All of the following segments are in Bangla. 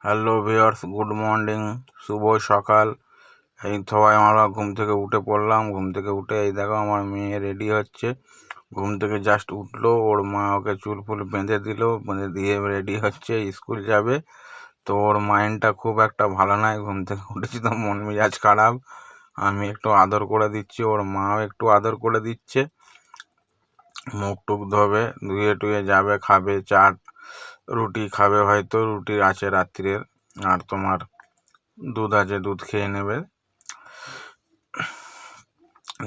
হ্যালো ভিউয়ার্স, গুড মর্নিং, শুভ সকাল। এই সবাই আমরা ঘুম থেকে উঠে পড়লাম। ঘুম থেকে উঠে এই দেখো আমার মেয়ে রেডি হচ্ছে। ঘুম থেকে জাস্ট উঠলো, ওর মা ওকে চুল ফুল বেঁধে দিল, বেঁধে দিয়ে রেডি হচ্ছে, স্কুল যাবে। তো ওর মাইন্ডটা খুব একটা ভালো নয়, ঘুম থেকে উঠেছি তো মন মেজাজ খারাপ। আমি একটু আদর করে দিচ্ছি, ওর মাও একটু আদর করে দিচ্ছে। মুখ টুক ধোবে, ধুয়ে টুয়ে যাবে, খাবে চাট, রুটি খাবে, হয়তো রুটি আছে রাত্রের, আর তোমার দুধ আছে, দুধ খেয়ে নেবে।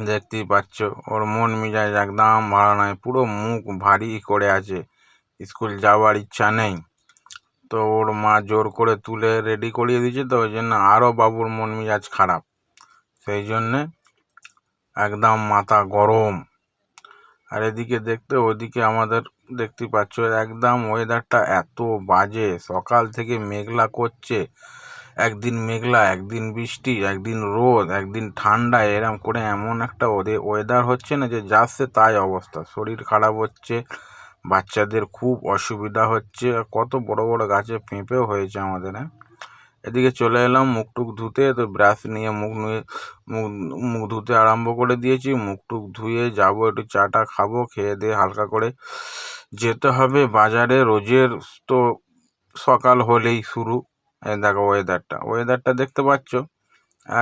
দেখতেই পাচ্ছ ওর মন মেজাজ একদম ভালো নয়, পুরো মুখ ভারী করে আছে, স্কুল যাওয়ার ইচ্ছা নেই। তো ওর মা জোর করে তুলে রেডি করিয়ে দিয়েছে, তো ওই জন্য আরও বাবুর মন মেজাজ খারাপ, সেই জন্যে একদম মাথা গরম। আর এদিকে দেখতে ওইদিকে আমাদের দেখতে পাচ্ছ একদম ওয়েদারটা এত বাজে, সকাল থেকে মেঘলা করছে, একদিন মেঘলা, একদিন বৃষ্টি, একদিন রোদ, একদিন ঠান্ডা, এরম করে এমন একটা ওয়েদার হচ্ছে না যে যাচ্ছে তাই অবস্থা, শরীর খারাপ হচ্ছে, বাচ্চাদের খুব অসুবিধা হচ্ছে। কত বড় বড় গাছে পেঁপেও হয়েছে আমাদের। এদিকে চলে এলাম মুখ টুক ধুতে, তো ব্রাশ নিয়ে মুখ মুখ ধুতে আরম্ভ করে দিয়েছি। মুখ টুক ধুয়ে যাবো, একটু চাটা খাবো, খেয়ে দিয়ে হালকা করে যেতে হবে বাজারে। রোজের তো সকাল হলেই শুরু। এই দেখো ওয়েদারটা দেখতে পাচ্ছ,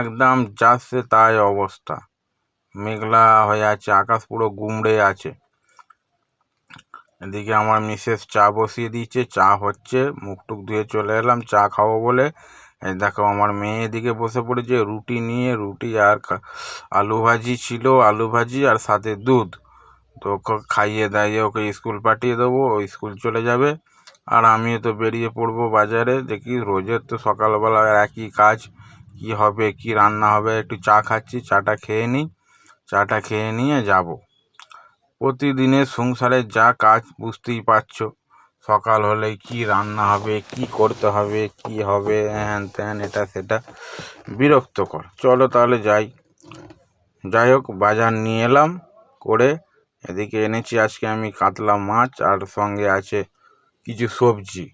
একদম যাচ্ছে তাই অবস্থা, মেঘলা হয়ে আছে, আকাশ পুরো গুমড়ে আছে। এদিকে আমার মিসেস চা বসিয়ে দিয়েছে, চা হচ্ছে, মুখ টুক ধুয়ে চলে এলাম চা খাবো বলে। এই দেখো আমার মেয়ে এদিকে বসে পড়েছে রুটি নিয়ে, রুটি আর আলু ভাজি ছিল, আলু ভাজি আর সাথে দুধ। তো ওকে খাইয়ে দাইয়ে ওকে স্কুল পাঠিয়ে দেবো, ও স্কুল চলে যাবে। আর আমিও তো বেরিয়ে পড়বো বাজারে, দেখি রোজের তো সকালবেলা একই কাজ, কি হবে কি রান্না হবে। একটু চা খাচ্ছি, চাটা খেয়ে নিই, চাটা খেয়ে নিয়ে যাব। প্রতিদিনের সংসারের যা কাজ বুঝতেই পারছো, সকাল হলেই কি রান্না হবে, কি করতে হবে, কি হবে, হ্যান ত্যান, এটা সেটা, বিরক্তকর। চলো তাহলে যাই হোক, বাজার নিয়ে এলাম করে। এদিকে এনেছি আজকে আমি কাতলা মাছ, আর সঙ্গে আছে কিছু সবজি।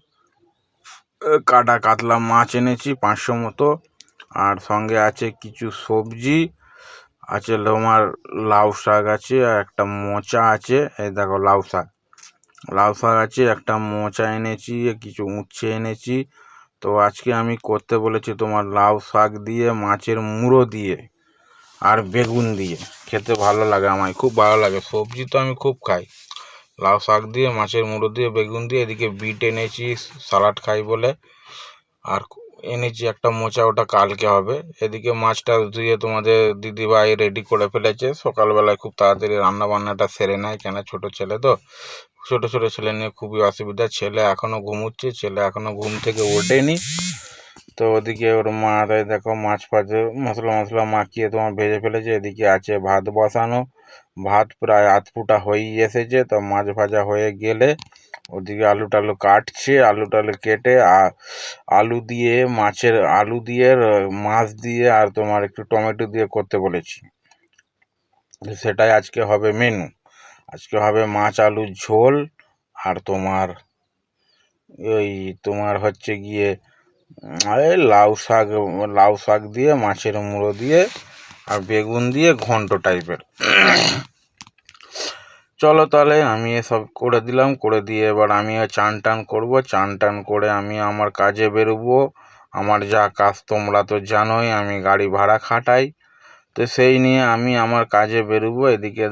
কাটা কাতলা মাছ এনেছি 500 মতো, আর সঙ্গে আছে কিছু সবজি আছে, তোমার লাউ শাক আছে, আর একটা মোচা আছে। এই দেখো লাউ শাক আছে, একটা মোচা এনেছি, কিছু উচ্ছে এনেছি। তো আজকে আমি করতে বলেছি তোমার লাউ শাক দিয়ে, মাছের মুড়ো দিয়ে, আর বেগুন দিয়ে। খেতে ভালো লাগে, আমার খুব ভালো লাগে, সবজি তো আমি খুব খাই। লাউ শাক দিয়ে, মাছের মুড়ো দিয়ে, বেগুন দিয়ে। এদিকে বিট এনেছি সালাড খাই বলে, আর এনেছি একটা মোচা, ওটা কালকে হবে। এদিকে মাছটা ধুয়ে তোমাদের দিদিভাই রেডি করে ফেলেছে, সকালবেলায় খুব তাড়াতাড়ি রান্না বান্নাটা সেরে নেয়, কেন ছোট ছেলে তো, ছোট ছেলে নিয়ে খুবই অসুবিধা। ছেলে এখনও ঘুমোচ্ছে, ছেলে এখনও ঘুম থেকে ওঠেনি। তো ওদিকে ওর মা দেখো মাছ ফাছে মশলা মাখিয়ে তোমার ভেজে ফেলেছে। এদিকে আছে ভাত বসানো, ভাত প্রায় আধ ফুটা হয়েই এসেছে। তো মাছ ভাজা হয়ে গেলে ওদিকে আলু টালু কাটছে, আলু টালু কেটে আলু দিয়ে মাছ দিয়ে আর তোমার একটু টমেটো দিয়ে করতে বলেছি। সেটাই আজকে হবে মেনু। আজকে হবে মাছ আলুর ঝোল, আর তোমার হচ্ছে গিয়ে এই লাউ শাক দিয়ে, মাছের মুড়ো দিয়ে, আর বেগুন দিয়ে ঘন্ট টাইপের। চলো তাহলে আমি এসব করে দিলাম, করে দিয়ে এবার আমিও চান টান করবো, চান টান করে আমি আমার কাজে বেরোবো। আমার যা কাজ তোমরা তো জানোই, আমি গাড়ি ভাড়া খাটাই, তো সেই নিয়ে আমি আমার কাজে বেরোবো। এদিকে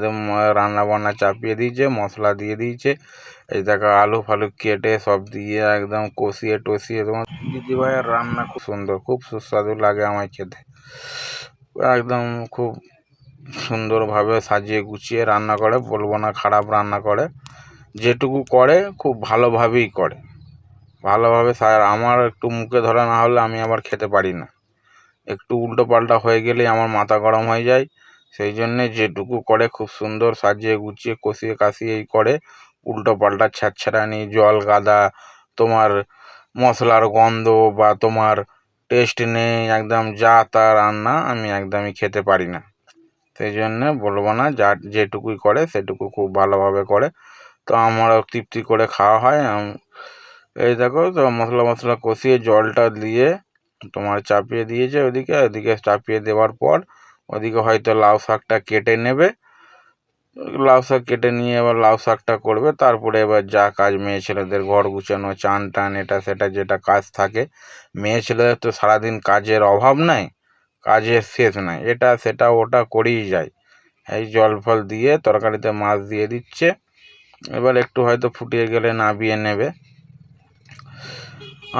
রান্না বান্না চাপিয়ে দিয়েছে, মশলা দিয়ে দিয়েছে। এই দেখো আলু ফালু কেটে সব দিয়ে একদম কষিয়ে টষিয়ে, তোমার দিদিভাইয়ের রান্না খুব সুন্দর, খুব সুস্বাদু লাগে আমায় খেতে। একদম খুব সুন্দরভাবে সাজিয়ে গুছিয়ে রান্না করে, বলবো না খারাপ রান্না করে, যেটুকু করে খুব ভালোভাবেই করে, ভালোভাবে। আমার একটু মুখে ধরা না হলে আমি আবার খেতে পারি না, একটু উল্টো পাল্টা হয়ে গেলেই আমার মাথা গরম হয়ে যায়। সেই জন্যে যেটুকু করে খুব সুন্দর সাজিয়ে গুছিয়ে কষিয়ে কাশিয়েই করে, উল্টো পাল্টা ছ্যাঁচড়ানি, জল গাদা, তোমার মশলার গন্ধ বা তোমার টেস্ট নেই, একদম যা তা রান্না আমি একদমই খেতে পারি না। সেই জন্যে বলবো না, যেটুকুই করে সেটুকু খুব ভালোভাবে করে, তো আমারও তৃপ্তি করে খাওয়া হয়। এই দেখো তো মশলা কষিয়ে জলটা দিয়ে তোমার চাপিয়ে দিয়েছে ওদিকে চাপিয়ে দেওয়ার পর ওদিকে হয়তো লাউ শাকটা কেটে নেবে। লাউ শাক কেটে নিয়ে এবার লাউ শাকটা করবে, তারপরে এবার যা কাজ মেয়ে ছেলেদের ঘর গুছানো, চান টান, এটা সেটা যেটা কাজ থাকে, মেয়ে ছেলেদের তো সারাদিন কাজের অভাব নাই, কাজের শেষ নাই, এটা সেটা ওটা করেই যায়। এই জল ফল দিয়ে তরকারিতে মাছ দিয়ে দিচ্ছে, এবার একটু হয়তো ফুটিয়ে গেলে নামিয়ে নেবে।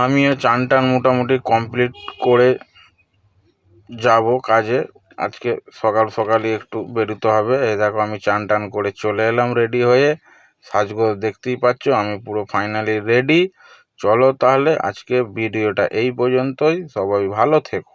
আমিও চান টান মোটামুটি কমপ্লিট করে যাব কাজে। আজকে সকালই একটু বেরোতে হবে। এই দেখো আমি চান টান করে চলে এলাম রেডি হয়ে, সাজগোজ দেখতেই পাচ্ছ, আমি পুরো ফাইনালি রেডি। চলো তাহলে আজকে ভিডিওটা এই পর্যন্তই, সবাই ভালো থেকো।